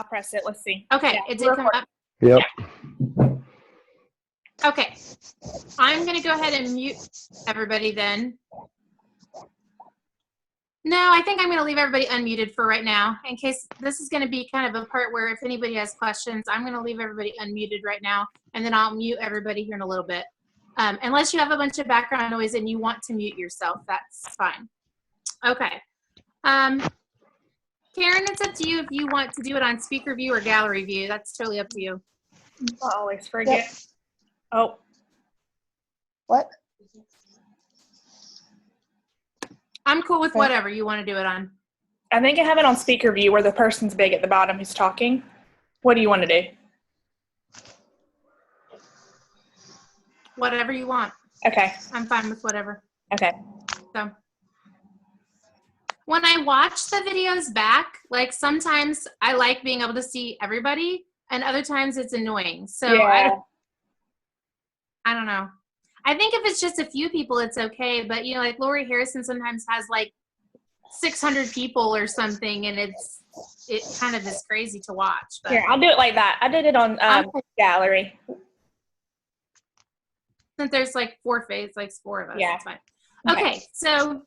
I'll press it. Let's see. Okay, Yeah, it did come up. Yep. Okay, I'm going to go ahead and mute everybody then. No, I think I'm going to leave everybody unmuted for right now in case this is going to be kind of a part where if anybody has questions, I'm going to leave everybody unmuted right now, and then I'll mute everybody here in a little bit. Unless you have a bunch of background noise and you want to mute yourself, that's fine. Okay. Karen, it's up to you if you want to do it on speaker view or gallery view. That's totally up to you. I always forget. Yep. Oh. What? I'm cool with whatever you want to do it on. I think I have it on speaker view where the person's big at the bottom who's talking. What do you want to do? Whatever you want. Okay. I'm fine with whatever. Okay. So when I watch the videos back, like sometimes I like being able to see everybody and other times it's annoying. So yeah. I don't know. I think if it's just a few people, it's okay. But, you know, like Lori Harrison sometimes has like 600 people or something, and it kind of is crazy to watch. But here, I'll do it like that. I did it on gallery. Since there's like four of us, yeah. That's fine. Okay, so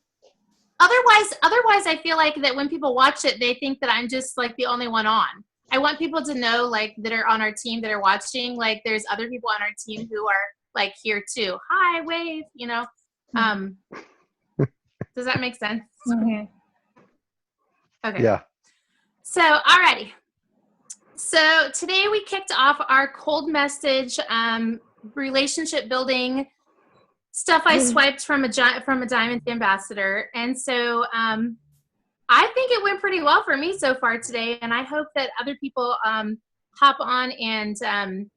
otherwise, I feel like that when people watch it, they think that I'm just like the only one on. I want people to know, like, that are on our team that are watching, like, there's other people on our team who are like here too. Hi, wave, you know. Does that make sense? Mm-hmm. Okay. Yeah. So, alrighty. So today we kicked off our cold message relationship building stuff I swiped from a Diamond Ambassador. And so I think it went pretty well for me so far today. And I hope that other people hop on and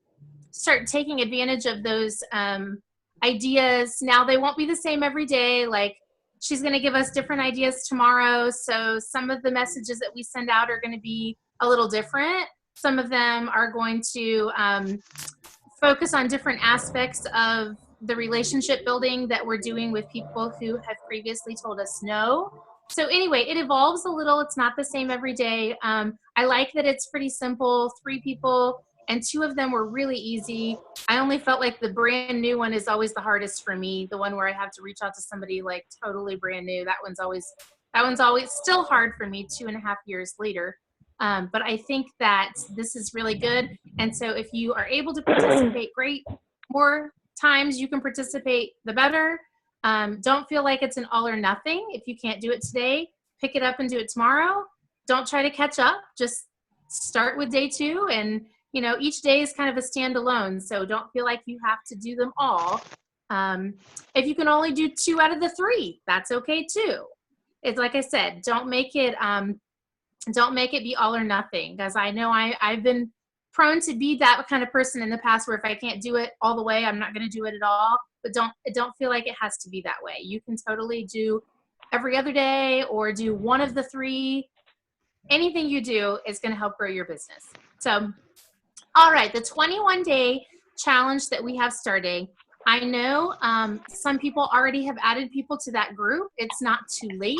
start taking advantage of those ideas. Now, they won't be the same every day. Like, she's going to give us different ideas tomorrow. So some of the messages that we send out are going to be a little different. Some of them are going to focus on different aspects of the relationship building that we're doing with people who have previously told us no. So anyway, it evolves a little. It's not the same every day. I like that it's pretty simple. 3 people, and 2 of them were really easy. I only felt like the brand new one is always the hardest for me. The one where I have to reach out to somebody like totally brand new. That one's always still hard for me 2.5 years later. But I think that this is really good. And so if you are able to participate, great. More times you can participate, the better. Don't feel like it's an all or nothing. If you can't do it today, pick it up and do it tomorrow. Don't try to catch up. Just start with day 2, and you know, each day is kind of a standalone, so don't feel like you have to do them all. If you can only do 2 out of the 3, that's okay too. It's like I said, don't make it be all or nothing, because I know I've been prone to be that kind of person in the past where if I can't do it all the way, I'm not going to do it at all. But don't feel like it has to be that way. You can totally do every other day or do 1 of the 3. Anything you do is going to help grow your business. So, all right, the 21-day challenge that we have starting. I know some people already have added people to that group. It's not too late.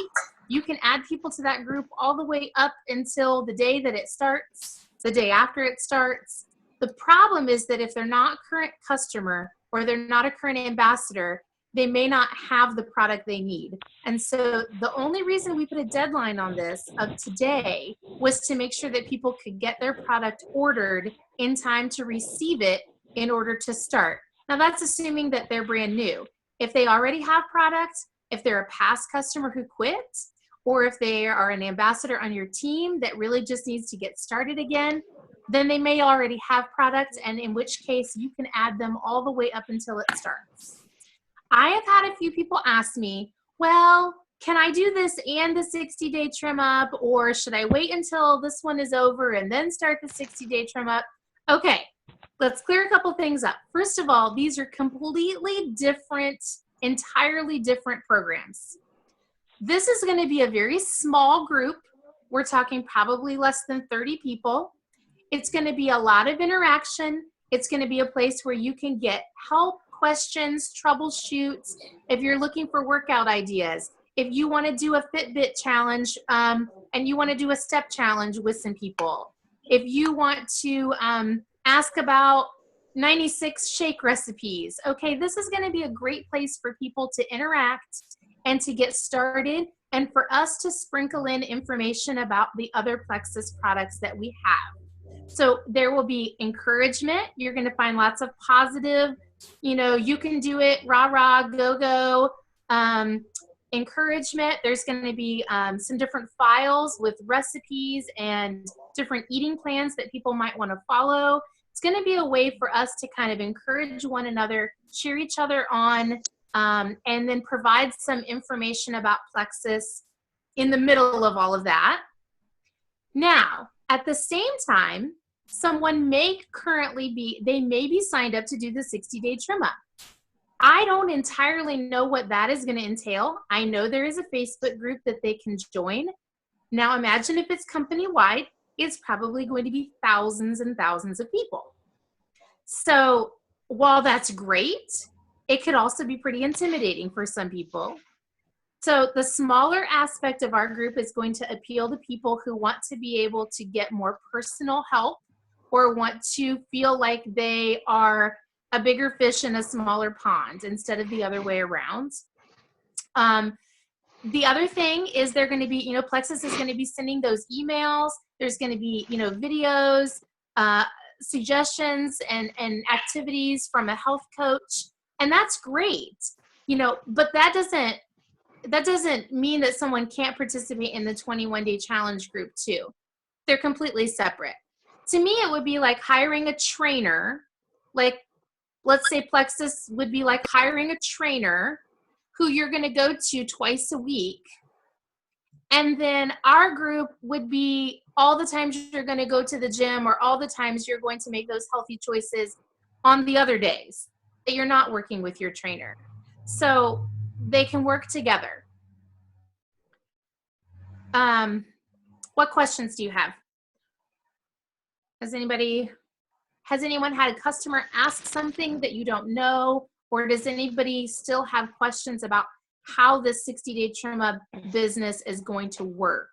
You can add people to that group all the way up until the day that it starts, the day after it starts. The problem is that if they're not a current customer or they're not a current ambassador, they may not have the product they need. And so the only reason we put a deadline on this of today was to make sure that people could get their product ordered in time to receive it in order to start. Now that's assuming that they're brand new. If they already have product, if they're a past customer who quit, or if they are an ambassador on your team that really just needs to get started again, then they may already have product, and in which case you can add them all the way up until it starts. I have had a few people ask me, well, can I do this and the 60-day trim up, or should I wait until this one is over and then start the 60-day trim up? Okay, let's clear a couple things up. First of all, these are completely different, entirely different programs. This is going to be a very small group. We're talking probably less than 30 people. It's going to be a lot of interaction. It's going to be a place where you can get help, questions, troubleshoots. If you're looking for workout ideas, if you want to do a Fitbit challenge and you want to do a step challenge with some people, If you want to ask about 96 shake recipes, okay, this is going to be a great place for people to interact and to get started, and for us to sprinkle in information about the other Plexus products that we have. So there will be encouragement. You're going to find lots of positive, you can do it, rah, rah, go, go. Encouragement. There's going to be some different files with recipes and different eating plans that people might want to follow. It's going to be a way for us to kind of encourage one another, cheer each other on, and then provide some information about Plexus in the middle of all of that. Now, at the same time, someone may be signed up to do the 60-day trim up. I don't entirely know what that is going to entail. I know there is a Facebook group that they can join. Now imagine if it's company-wide, it's probably going to be thousands and thousands of people. So while that's great, it could also be pretty intimidating for some people. So the smaller aspect of our group is going to appeal to people who want to be able to get more personal help or want to feel like they are a bigger fish in a smaller pond instead of the other way around. The other thing is they're going to be, Plexus is going to be sending those emails. There's going to be, videos, suggestions and activities from a health coach. And that's great, but that doesn't mean that someone can't participate in the 21-day challenge group too. They're completely separate. To me, it would be like hiring a trainer. Like, let's say Plexus would be like hiring a trainer who you're going to go to twice a week. And then our group would be all the times you're going to go to the gym or all the times you're going to make those healthy choices on the other days that you're not working with your trainer. So they can work together. What questions do you have? Has anyone had a customer ask something that you don't know? Or does anybody still have questions about how this 60-day trim up business is going to work?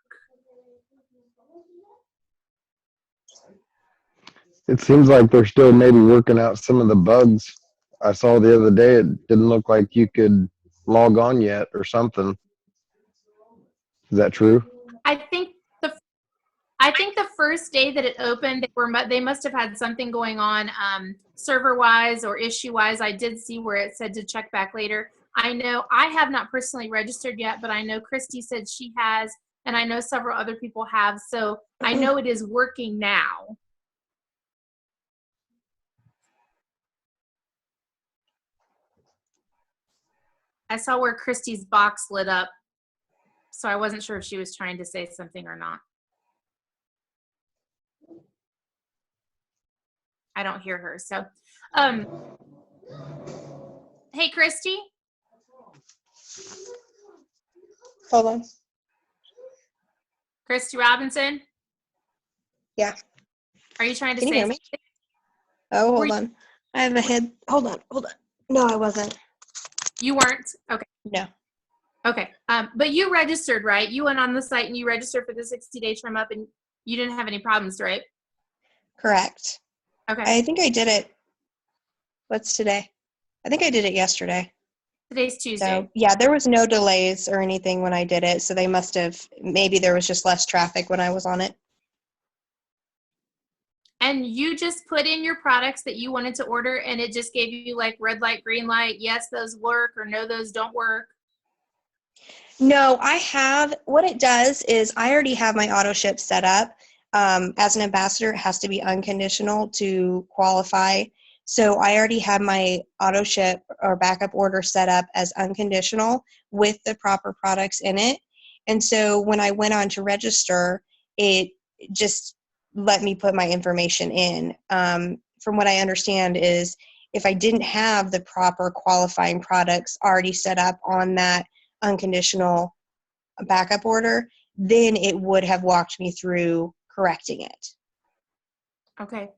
It seems like they're still maybe working out some of the bugs. I saw the other day, it didn't look like you could log on yet or something. Is that true? I think the first day that it opened, they must have had something going on server-wise or issue-wise. I did see where it said to check back later. I know I have not personally registered yet, but I know Christy said she has, and I know several other people have. So I know it is working now. I saw where Christy's box lit up, so I wasn't sure if she was trying to say something or not. I don't hear her. So, hey, Christy. Hold on. Christy Robinson. Yeah. Are you trying to Can you say hear me? something? Oh, hold on. I have a head. Hold on. No, I wasn't. You weren't? Okay. No. Okay. But you registered, right? You went on the site and you registered for the 60-day trim up and you didn't have any problems, right? Correct. Okay. I think I did it. What's today? I think I did it yesterday. Today's Tuesday. So, yeah, there was no delays or anything when I did it. So they must have, maybe there was just less traffic when I was on it. And you just put in your products that you wanted to order and it just gave you like red light, green light, yes, those work, or no, those don't work? No, what it does is I already have my auto ship set up. As an ambassador, it has to be unconditional to qualify. So I already have my auto ship or backup order set up as unconditional with the proper products in it. And so when I went on to register, it just let me put my information in. From what I understand is if I didn't have the proper qualifying products already set up on that unconditional backup order, then it would have walked me through correcting it. Okay.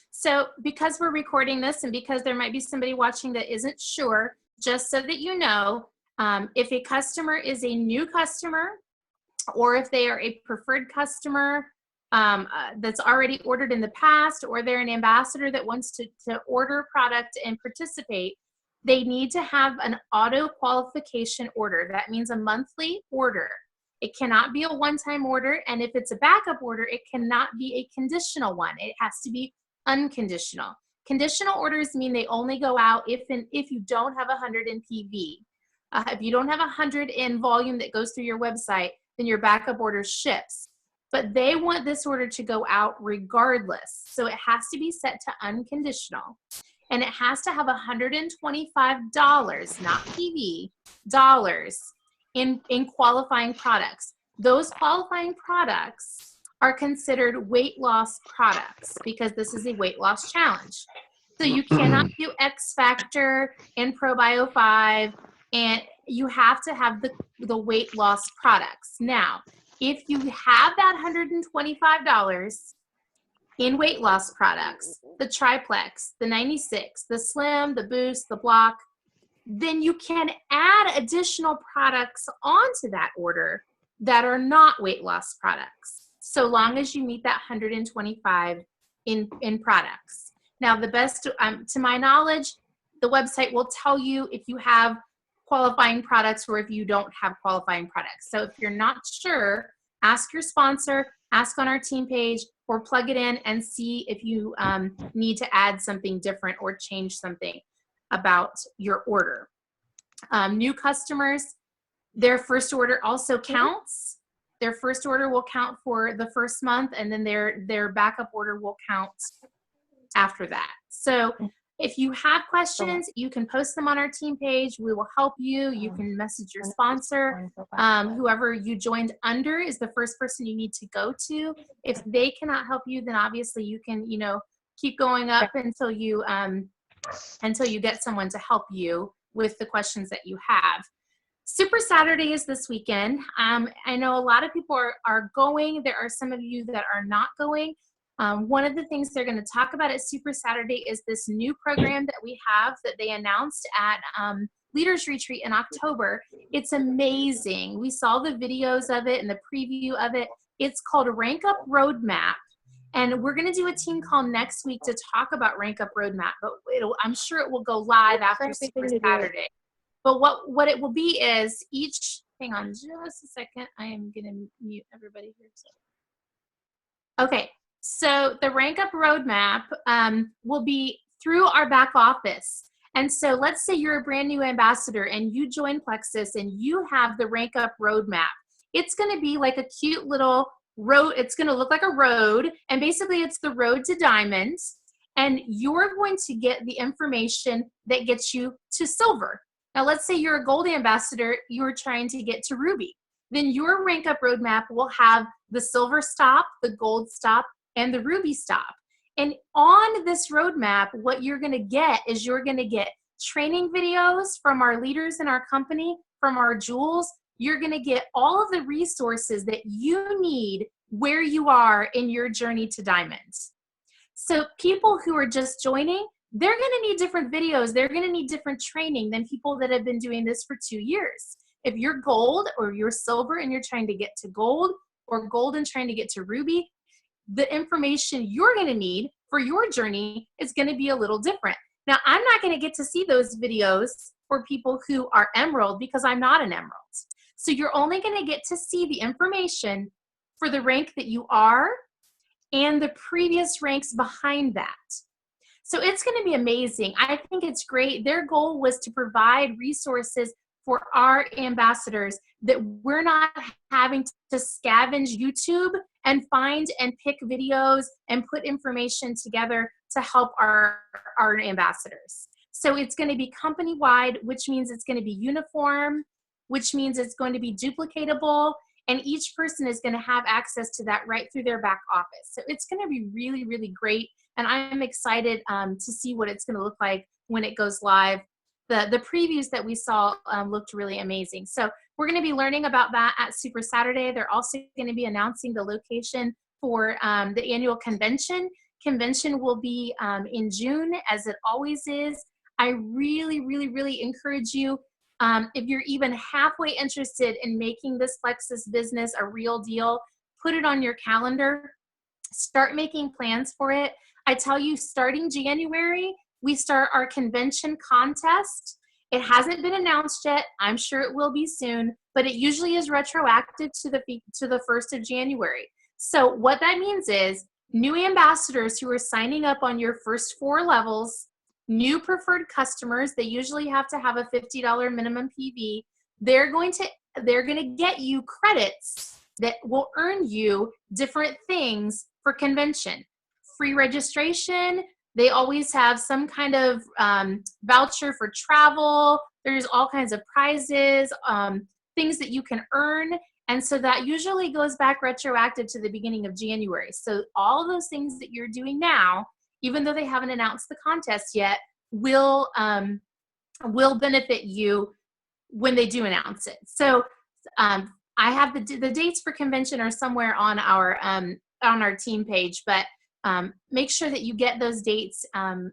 So because we're recording this and because there might be somebody watching that isn't sure, just so that you know, if a customer is a new customer or if they are a preferred customer, that's already ordered in the past, or they're an ambassador that wants to order product and participate, they need to have an auto qualification order. That means a monthly order. It cannot be a one-time order, and if it's a backup order, it cannot be a conditional one. It has to be unconditional. Conditional orders mean they only go out if you don't have 100 in PV. If you don't have 100 in volume that goes through your website, then your backup order ships. But they want this order to go out regardless. So it has to be set to unconditional. And it has to have $125, not PV, dollars in qualifying products. Those qualifying products are considered weight loss products because this is a weight loss challenge. So you cannot do X Factor and ProBio 5, and you have to have the weight loss products. Now, if you have that $125 in weight loss products, the Triplex, the 96, the Slim, the Boost, the Block, then you can add additional products onto that order that are not weight loss products, so long as you meet that 125 in products. Now, the best, to my knowledge, the website will tell you if you have qualifying products or if you don't have qualifying products. So if you're not sure, ask your sponsor, ask on our team page, or plug it in and see if you need to add something different or change something about your order. New customers, their first order also counts. Their first order will count for the first month, and then their backup order will count after that. So if you have questions, you can post them on our team page. We will help you. You can message your sponsor. Whoever you joined under is the first person you need to go to. If they cannot help you, then obviously you can, keep going up until you get someone to help you with the questions that you have. Super Saturday is this weekend. I know a lot of people are going. There are some of you that are not going. One of the things they're going to talk about at Super Saturday is this new program that we have that they announced at Leaders Retreat in October. It's amazing. We saw the videos of it and the preview of it. It's called Rank Up Roadmap. And we're going to do a team call next week to talk about Rank Up Roadmap, but I'm sure it will go live after Super Saturday. But what it will be is hang on just a second. I am going to mute everybody here. Okay. So the Rank Up Roadmap will be through our back office. And so let's say you're a brand new ambassador and you join Plexus and you have the Rank Up Roadmap. It's going to be like a cute little road. It's going to look like a road. And basically it's the road to diamonds. And you're going to get the information that gets you to silver. Now, let's say you're a gold ambassador. You're trying to get to ruby. Then your Rank Up Roadmap will have the silver stop, the gold stop, and the ruby stop. And on this roadmap, what you're going to get is you're going to get training videos from our leaders in our company, from our jewels. You're going to get all of the resources that you need where you are in your journey to diamonds. So people who are just joining, they're going to need different videos. They're going to need different training than people that have been doing this for 2 years. If you're gold or you're silver and you're trying to get to gold, or gold and trying to get to ruby, the information you're going to need for your journey is going to be a little different. Now, I'm not going to get to see those videos for people who are emerald because I'm not an emerald. So you're only going to get to see the information for the rank that you are and the previous ranks behind that. So it's going to be amazing. I think it's great. Their goal was to provide resources for our ambassadors that we're not having to scavenge YouTube and find and pick videos and put information together to help our ambassadors. So it's going to be company-wide, which means it's going to be uniform, which means it's going to be duplicatable, and each person is going to have access to that right through their back office. So it's going to be really, really great, and I'm excited to see what it's going to look like when it goes live. The previews that we saw looked really amazing. So we're going to be learning about that at Super Saturday. They're also going to be announcing the location for the annual convention. Convention will be in June, as it always is. I really, really, really encourage you, if you're even halfway interested in making this Plexus business a real deal, put it on your calendar. Start making plans for it. I tell you, starting January, we start our convention contest. It hasn't been announced yet. I'm sure it will be soon, but it usually is retroactive to the 1st of January. So what that means is new ambassadors who are signing up on your first 4 levels, new preferred customers, they usually have to have a $50 minimum PV. They're going to get you credits that will earn you different things for convention. Free registration. They always have some kind of voucher for travel. There's all kinds of prizes, things that you can earn. And so that usually goes back retroactive to the beginning of January. So all those things that you're doing now, even though they haven't announced the contest yet, will benefit you when they do announce it. So I have the dates for convention are somewhere on our team page, but make sure that you get those dates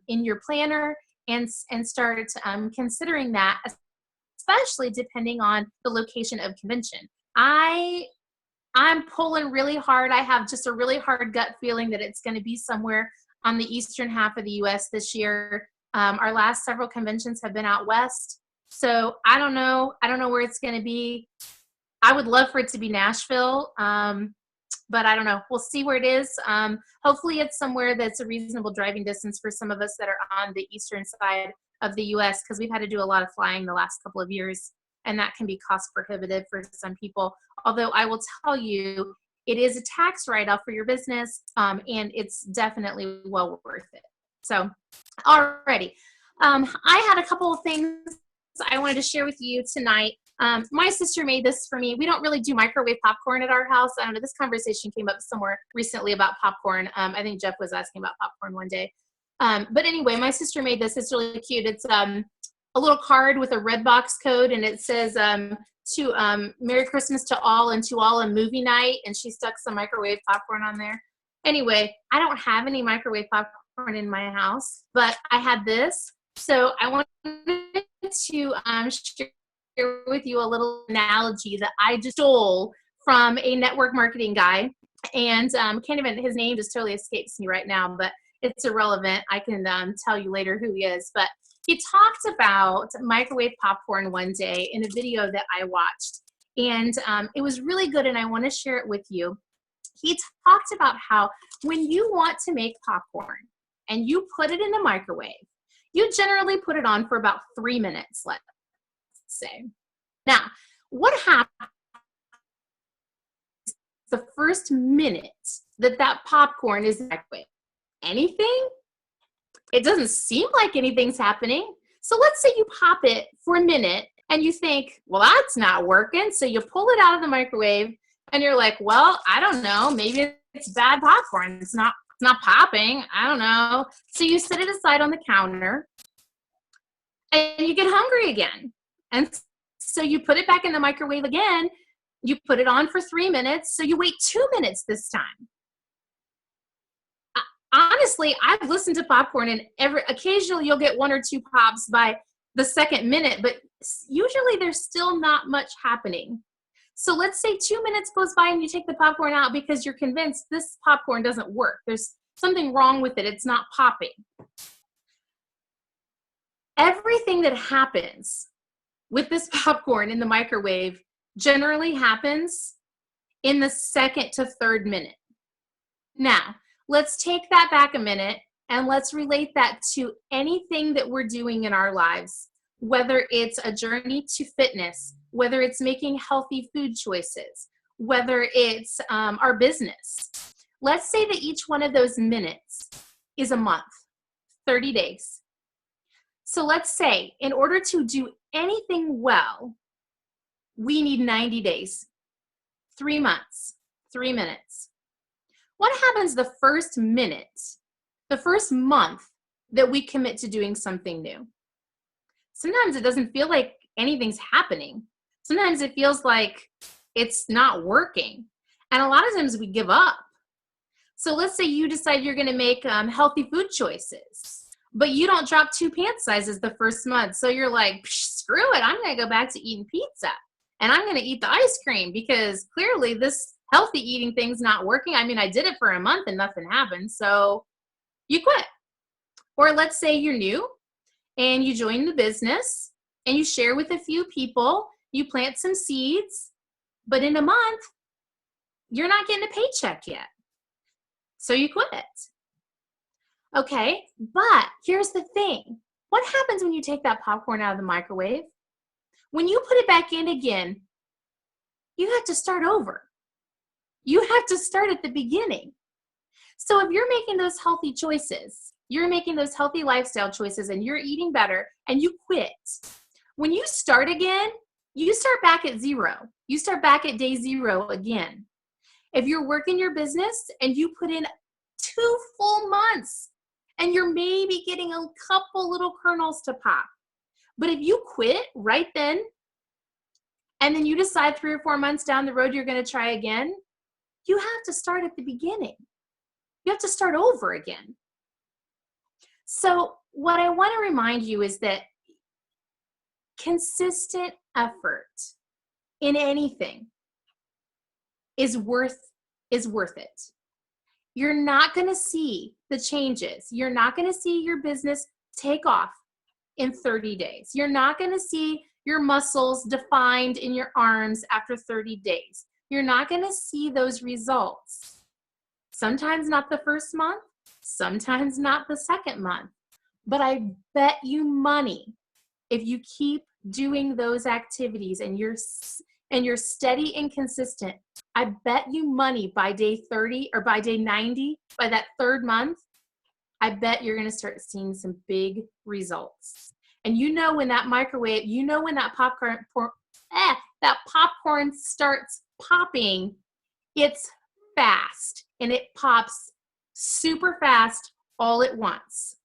in your planner and start considering that, especially depending on the location of convention. I'm pulling really hard. I have just a really hard gut feeling that it's going to be somewhere on the eastern half of the U.S. this year. Our last several conventions have been out west, so I don't know where it's going to be. I would love for it to be Nashville, but I don't know. We'll see where it is. Hopefully it's somewhere that's a reasonable driving distance for some of us that are on the eastern side of the U.S., because we've had to do a lot of flying the last couple of years, and that can be cost prohibitive for some people. Although I will tell you, it is a tax write-off for your business, and it's definitely well worth it. So, alrighty. I had a couple of things I wanted to share with you tonight. My sister made this for me. We don't really do microwave popcorn at our house. I don't know, this conversation came up somewhere recently about popcorn. I think Jeff was asking about popcorn one day. But anyway, my sister made this. It's really cute. It's a little card with a red box code, and it says to Merry Christmas to all, and to all a movie night, and she stuck some microwave popcorn on there. Anyway, I don't have any microwave popcorn in my house, but I had this. So I wanted to share with you a little analogy that I just stole from a network marketing guy, and his name just totally escapes me right now, but it's irrelevant. I can tell you later who he is. But he talked about microwave popcorn one day in a video that I watched, and it was really good, and I want to share it with you. He talked about how when you want to make popcorn and you put it in the microwave, you generally put it on for about 3 minutes, let's say. Now, what happens the first minute that popcorn is in the microwave? Anything? It doesn't seem like anything's happening. So let's say you pop it for a minute and you think, well, that's not working. So you pull it out of the microwave and you're like, well, I don't know. Maybe it's bad popcorn. It's not popping. I don't know. So you set it aside on the counter and you get hungry again. And so you put it back in the microwave again. You put it on for 3 minutes. So you wait 2 minutes this time. Honestly, I've listened to popcorn, and occasionally you'll get 1 or 2 pops by the second minute, but usually there's still not much happening. So let's say 2 minutes goes by and you take the popcorn out because you're convinced this popcorn doesn't work. There's something wrong with it. It's not popping. Everything that happens with this popcorn in the microwave generally happens in the 2nd to 3rd minute. Now, let's take that back a minute and let's relate that to anything that we're doing in our lives, whether it's a journey to fitness, whether it's making healthy food choices, whether it's our business. Let's say that each one of those minutes is a month, 30 days. So let's say in order to do anything well, we need 90 days, 3 months, 3 minutes. What happens the first minute, the first month that we commit to doing something new? Sometimes it doesn't feel like anything's happening. Sometimes it feels like it's not working. And a lot of times we give up. So let's say you decide you're going to make healthy food choices, but you don't drop 2 pant sizes the first month. So you're like, screw it, I'm going to go back to eating pizza. And I'm going to eat the ice cream because clearly this healthy eating thing's not working. I mean, I did it for a month and nothing happened. So you quit. Or let's say you're new and you join the business and you share with a few people, you plant some seeds, but in a month, you're not getting a paycheck yet. So you quit. Okay, but here's the thing. What happens when you take that popcorn out of the microwave? When you put it back in again, you have to start over. You have to start at the beginning. So if you're making those healthy choices, you're making those healthy lifestyle choices and you're eating better and you quit, when you start again, you start back at zero. You start back at day zero again. If you're working your business and you put in 2 full months and you're maybe getting a couple little kernels to pop, but if you quit right then and then you decide 3 or 4 months down the road you're going to try again, you have to start at the beginning. You have to start over again. So what I want to remind you is that consistent effort in anything is worth it. You're not going to see the changes. You're not going to see your business take off in 30 days. You're not going to see your muscles defined in your arms after 30 days. You're not going to see those results. Sometimes not the first month, sometimes not the second month. But I bet you money if you keep doing those activities and you're steady and consistent, I bet you money by day 30 or by day 90, by that 3rd month, I bet you're going to start seeing some big results. And you know when that microwave, you know when that popcorn starts popping, it's fast and it pops super fast all at once.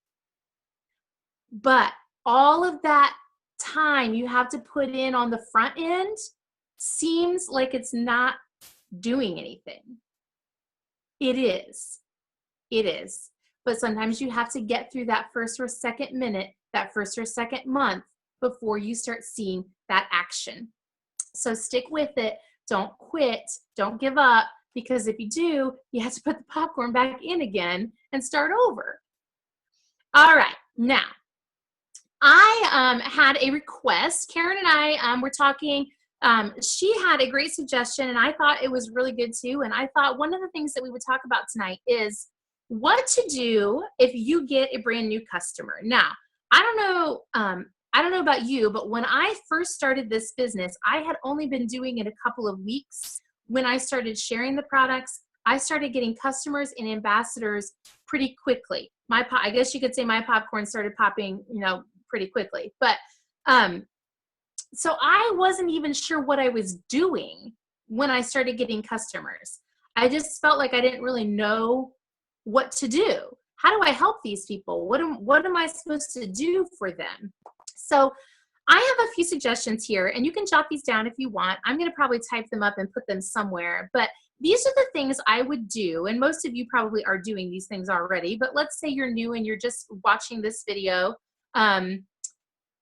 But all of that time you have to put in on the front end seems like it's not doing anything. It is. It is. But sometimes you have to get through that first or second minute, that first or second month before you start seeing that action. So stick with it. Don't quit. Don't give up, because if you do, you have to put the popcorn back in again and start over. All right. Now, I had a request. Karen and I were talking. She had a great suggestion, and I thought it was really good too. And I thought one of the things that we would talk about tonight is what to do if you get a brand new customer. Now, I don't know about you, but when I first started this business, I had only been doing it a couple of weeks. When I started sharing the products, I started getting customers and ambassadors pretty quickly. I guess you could say my popcorn started popping, pretty quickly. But so I wasn't even sure what I was doing when I started getting customers. I just felt like I didn't really know what to do. How do I help these people? What am I supposed to do for them? So I have a few suggestions here, and you can jot these down if you want. I'm going to probably type them up and put them somewhere, but these are the things I would do, and most of you probably are doing these things already, but let's say you're new and you're just watching this video.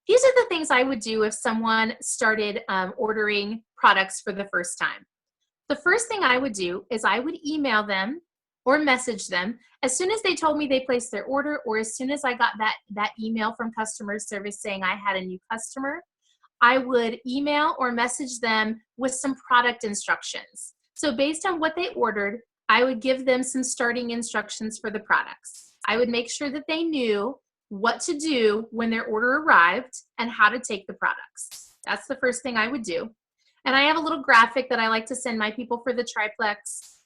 These are the things I would do if someone started ordering products for the first time. The first thing I would do is I would email them or message them as soon as they told me they placed their order, or as soon as I got that email from customer service saying I had a new customer. I would email or message them with some product instructions. So based on what they ordered, I would give them some starting instructions for the products. I would make sure that they knew what to do when their order arrived and how to take the products. That's the first thing I would do. And I have a little graphic that I like to send my people for the triplex.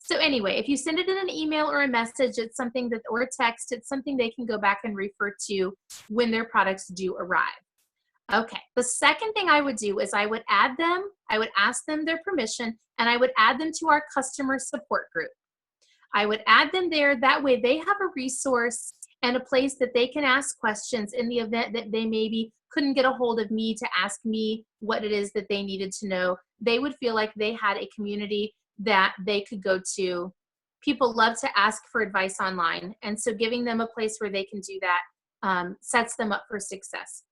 So anyway, if you send it in an email or a message, it's something that, or a text, it's something they can go back and refer to when their products do arrive. Okay, the second thing I would do is I would add them, I would ask them their permission, and I would add them to our customer support group. I would add them there. That way they have a resource and a place that they can ask questions in the event that they maybe couldn't get a hold of me to ask me what it is that they needed to know. They would feel like they had a community that they could go to. People love to ask for advice online, and so giving them a place where they can do that sets them up for success.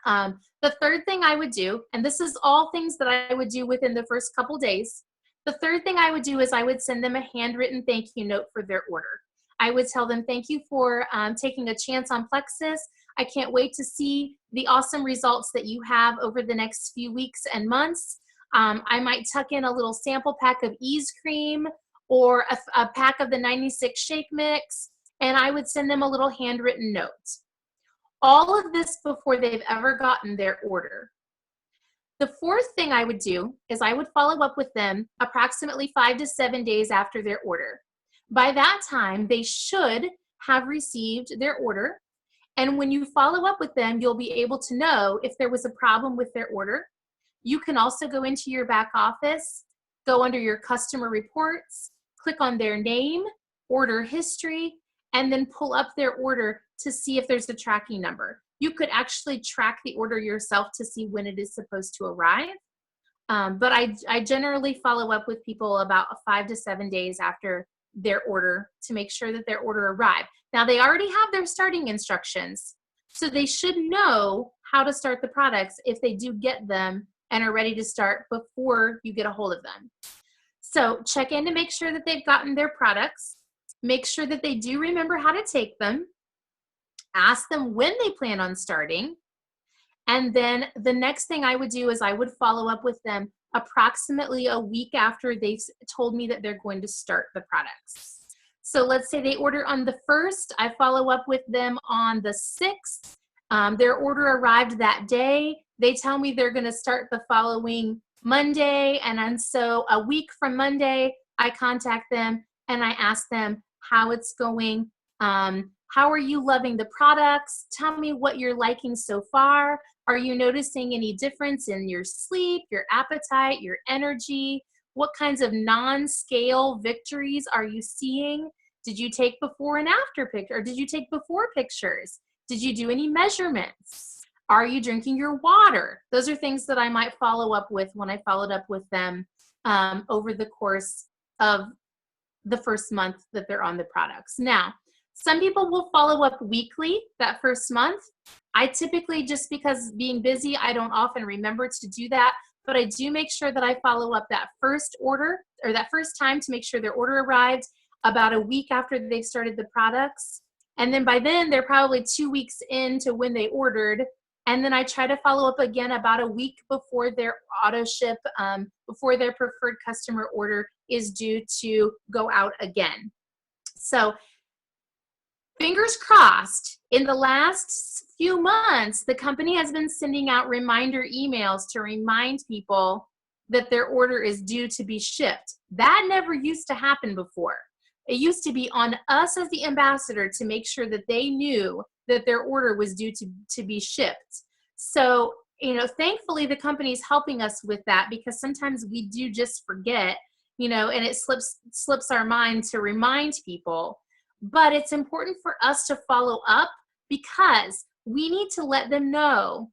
The third thing I would do, and this is all things that I would do within the first couple days, The third thing I would do is I would send them a handwritten thank you note for their order. I would tell them, thank you for taking a chance on Plexus. I can't wait to see the awesome results that you have over the next few weeks and months. I might tuck in a little sample pack of Ease Cream or a pack of the 96 Shake Mix, and I would send them a little handwritten note. All of this before they've ever gotten their order. The fourth thing I would do is I would follow up with them approximately 5 to 7 days after their order. By that time, they should have received their order. And when you follow up with them, you'll be able to know if there was a problem with their order. You can also go into your back office, go under your customer reports, click on their name, order history, and then pull up their order to see if there's a tracking number. You could actually track the order yourself to see when it is supposed to arrive. But I generally follow up with people about 5 to 7 days after their order to make sure that their order arrived. Now, they already have their starting instructions, so they should know how to start the products if they do get them and are ready to start before you get a hold of them. So check in to make sure that they've gotten their products. Make sure that they do remember how to take them. Ask them when they plan on starting. And then the next thing I would do is I would follow up with them approximately a week after they've told me that they're going to start the products. So let's say they order on the 1st. I follow up with them on the 6th. Their order arrived that day. They tell me they're going to start the following Monday. And so a week from Monday, I contact them and I ask them how it's going. How are you loving the products? Tell me what you're liking so far. Are you noticing any difference in your sleep, your appetite, your energy? What kinds of non-scale victories are you seeing? Did you take before and after picture, or did you take before pictures? Did you do any measurements? Are you drinking your water? Those are things that I might follow up with when I followed up with them over the course of the first month that they're on the products. Now, some people will follow up weekly that first month. I typically, just because being busy, I don't often remember to do that, but I do make sure that I follow up that first order or that first time to make sure their order arrived about a week after they started the products. And then by then, they're probably 2 weeks into when they ordered. And then I try to follow up again about a week before their auto ship, before their preferred customer order is due to go out again. So fingers crossed, in the last few months, the company has been sending out reminder emails to remind people that their order is due to be shipped. That never used to happen before. It used to be on us as the ambassador to make sure that they knew that their order was due to be shipped. So, thankfully the company's helping us with that, because sometimes we do just forget, and it slips our mind to remind people. But it's important for us to follow up, because we need to let them know,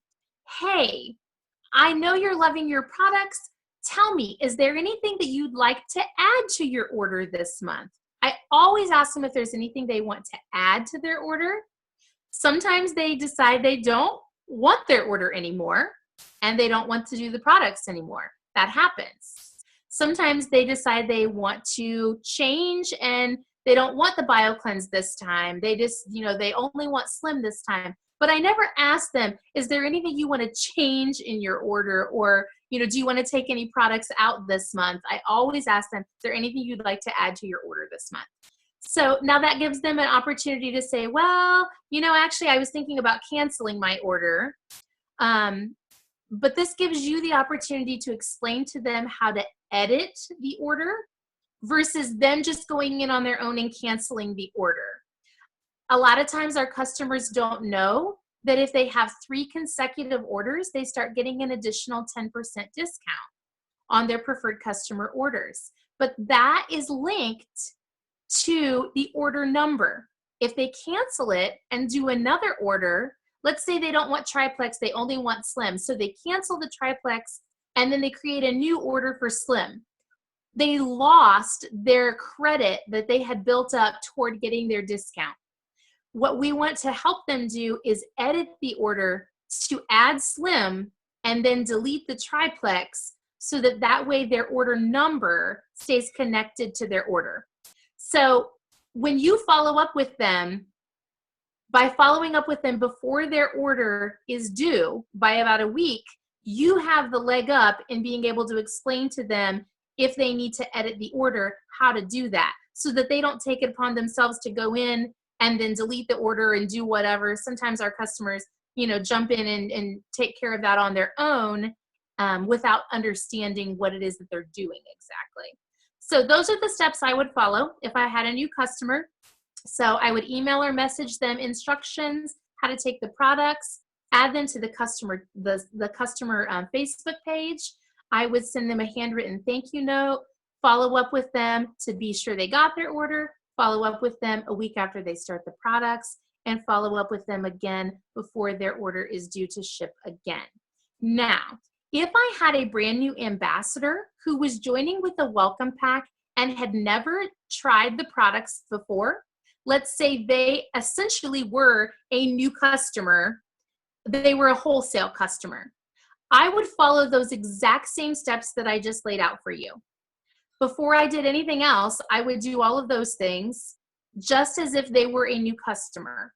hey, I know you're loving your products. Tell me, is there anything that you'd like to add to your order this month? I always ask them if there's anything they want to add to their order. Sometimes they decide they don't want their order anymore and they don't want to do the products anymore. That happens. Sometimes they decide they want to change and they don't want the BioCleanse this time. They just, they only want Slim this time. But I never ask them, is there anything you want to change in your order? Or, do you want to take any products out this month? I always ask them, is there anything you'd like to add to your order this month? So now that gives them an opportunity to say, well, actually I was thinking about canceling my order. But this gives you the opportunity to explain to them how to edit the order versus them just going in on their own and canceling the order. A lot of times our customers don't know that if they have 3 consecutive orders, they start getting an additional 10% discount on their preferred customer orders. But that is linked to the order number. If they cancel it and do another order, let's say they don't want triplex, they only want Slim. So they cancel the triplex and then they create a new order for Slim. They lost their credit that they had built up toward getting their discount. What we want to help them do is edit the order to add Slim and then delete the triplex so that that way their order number stays connected to their order. So when you follow up with them, by following up with them before their order is due by about a week, you have the leg up in being able to explain to them if they need to edit the order, how to do that, so that they don't take it upon themselves to go in and then delete the order and do whatever. Sometimes our customers, jump in and take care of that on their own without understanding what it is that they're doing exactly. So those are the steps I would follow if I had a new customer. So I would email or message them instructions, how to take the products, add them to the customer Facebook page. I would send them a handwritten thank you note, follow up with them to be sure they got their order, follow up with them a week after they start the products, and follow up with them again before their order is due to ship again. Now, if I had a brand new ambassador who was joining with a welcome pack and had never tried the products before, let's say they essentially were a new customer, they were a wholesale customer, I would follow those exact same steps that I just laid out for you. Before I did anything else, I would do all of those things just as if they were a new customer.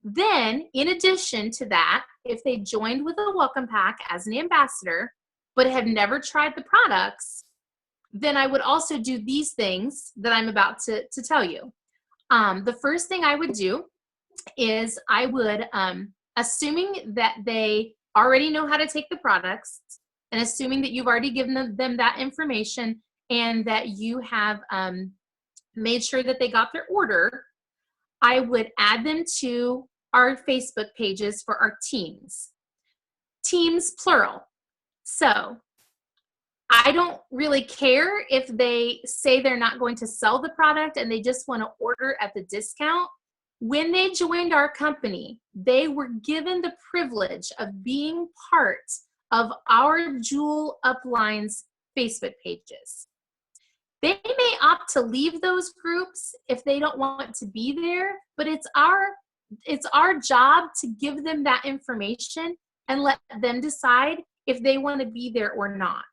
Then, in addition to that, if they joined with a welcome pack as an ambassador, but have never tried the products, then I would also do these things that I'm about to tell you. The first thing I would do is I would, assuming that they already know how to take the products, and assuming that you've already given them that information and that you have made sure that they got their order, I would add them to our Facebook pages for our teams. Teams, plural. So I don't really care if they say they're not going to sell the product and they just want to order at the discount. When they joined our company, they were given the privilege of being part of our Jewel Uplines Facebook pages. They may opt to leave those groups if they don't want to be there, but it's our job to give them that information and let them decide if they want to be there or not.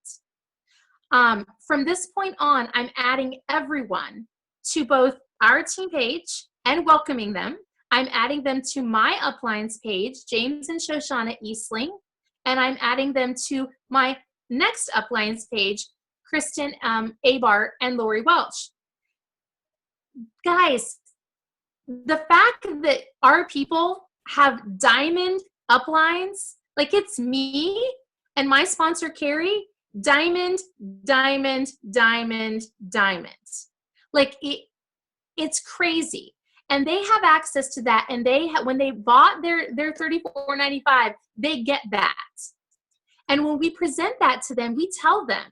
From this point on, I'm adding everyone to both our team page and welcoming them. I'm adding them to my Uplines page, James and Shoshana Eastling, and I'm adding them to my next Uplines page, Kristen Abart and Lori Welch. Guys, the fact that our people have diamond uplines, like it's me and my sponsor, Carrie, diamond, diamond, diamond, diamond. Like it's crazy. And they have access to that. And when they bought their $34.95, they get that. And when we present that to them, we tell them,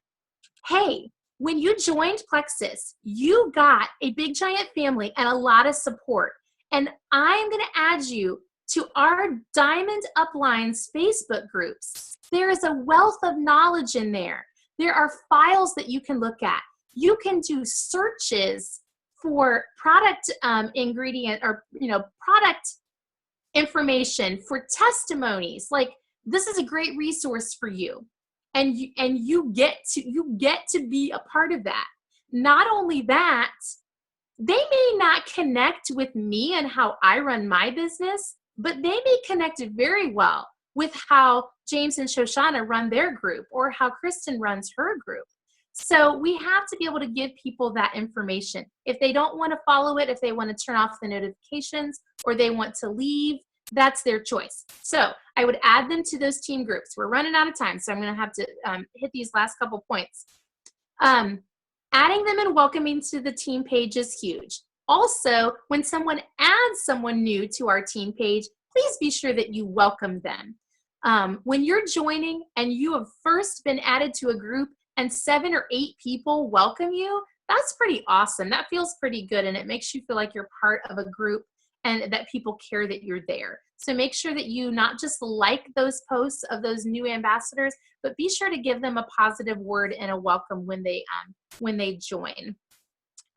hey, when you joined Plexus, you got a big giant family and a lot of support. And I'm going to add you to our Diamond Uplines Facebook groups. There is a wealth of knowledge in there. There are files that you can look at. You can do searches for product ingredient or product information, for testimonies. Like, this is a great resource for you. And you get to be a part of that. Not only that, they may not connect with me and how I run my business, but they may connect very well with how James and Shoshana run their group or how Kristen runs her group. So we have to be able to give people that information. If they don't want to follow it, if they want to turn off the notifications or they want to leave, that's their choice. So I would add them to those team groups. We're running out of time, so I'm going to have to hit these last couple points. Adding them and welcoming to the team page is huge. Also, when someone adds someone new to our team page, please be sure that you welcome them. When you're joining and you have first been added to a group and 7 or 8 people welcome you, that's pretty awesome. That feels pretty good, and it makes you feel like you're part of a group and that people care that you're there. So make sure that you not just like those posts of those new ambassadors, but be sure to give them a positive word and a welcome when they join.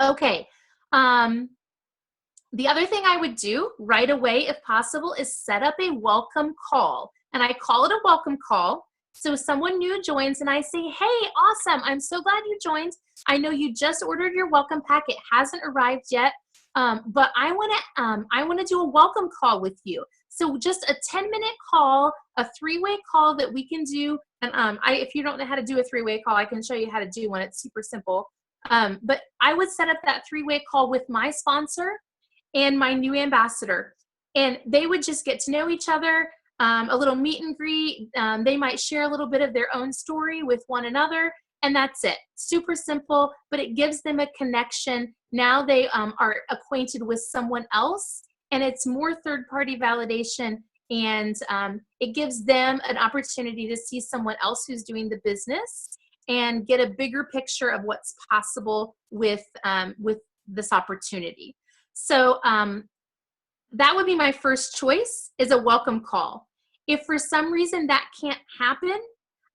Okay. The other thing I would do right away, if possible, is set up a welcome call. And I call it a welcome call So someone new joins and I say, hey, awesome, I'm so glad you joined. I know you just ordered your welcome pack. It hasn't arrived yet, but I wanna do a welcome call with you. So just a 10-minute call, a 3-way call that we can do. And if you don't know how to do a 3-way call, I can show you how to do one. It's super simple. But I would set up that 3-way call with my sponsor and my new ambassador. And they would just get to know each other, a little meet and greet. They might share a little bit of their own story with one another, and that's it. Super simple, but it gives them a connection. Now they are acquainted with someone else, and it's more third-party validation, and it gives them an opportunity to see someone else who's doing the business and get a bigger picture of what's possible with this opportunity. So that would be my first choice, is a welcome call. If for some reason that can't happen,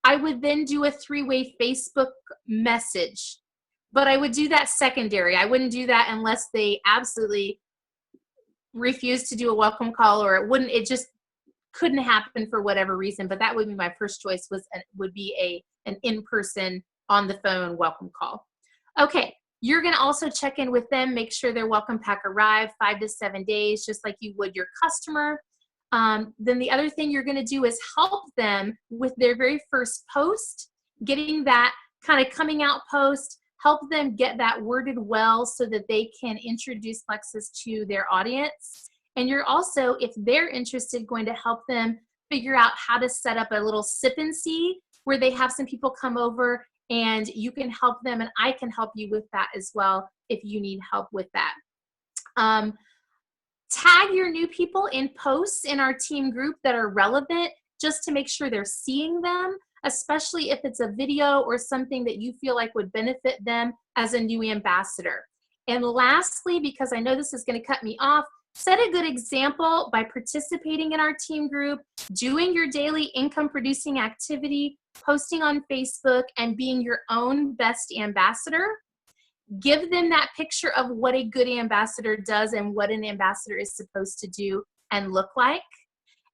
I would then do a 3-way Facebook message. But I would do that secondary. I wouldn't do that unless they absolutely refused to do a welcome call, or it just couldn't happen for whatever reason. But that would be my first choice, would be an in-person, on the phone welcome call. Okay, you're gonna also check in with them, make sure their welcome pack arrived 5 to 7 days, just like you would your customer. Then the other thing you're gonna do is help them with their very first post, getting that kind of coming out post, help them get that worded well so that they can introduce Lexus to their audience. And you're also, if they're interested, going to help them figure out how to set up a little sip and see where they have some people come over, and you can help them, and I can help you with that as well if you need help with that. Tag your new people in posts in our team group that are relevant, just to make sure they're seeing them, especially if it's a video or something that you feel like would benefit them as a new ambassador. And lastly, because I know this is going to cut me off, set a good example by participating in our team group, doing your daily income producing activity, posting on Facebook, and being your own best ambassador. Give them that picture of what a good ambassador does and what an ambassador is supposed to do and look like,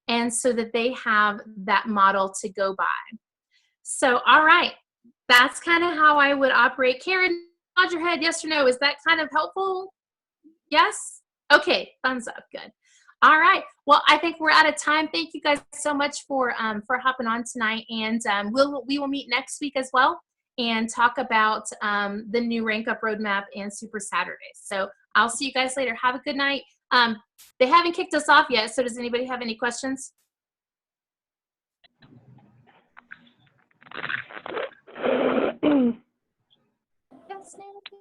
and so that they have that model to go by. So, all right, that's kind of how I would operate. Karen, nod your head, yes or no. Is that kind of helpful? Yes? Okay, thumbs up, good. All right, well, I think we're out of time. Thank you guys so much for hopping on tonight, and we will meet next week as well and talk about the new Rank Up Roadmap and Super Saturdays. So I'll see you guys later. Have a good night. They haven't kicked us off yet, so does anybody have any questions? Yes, ma'am.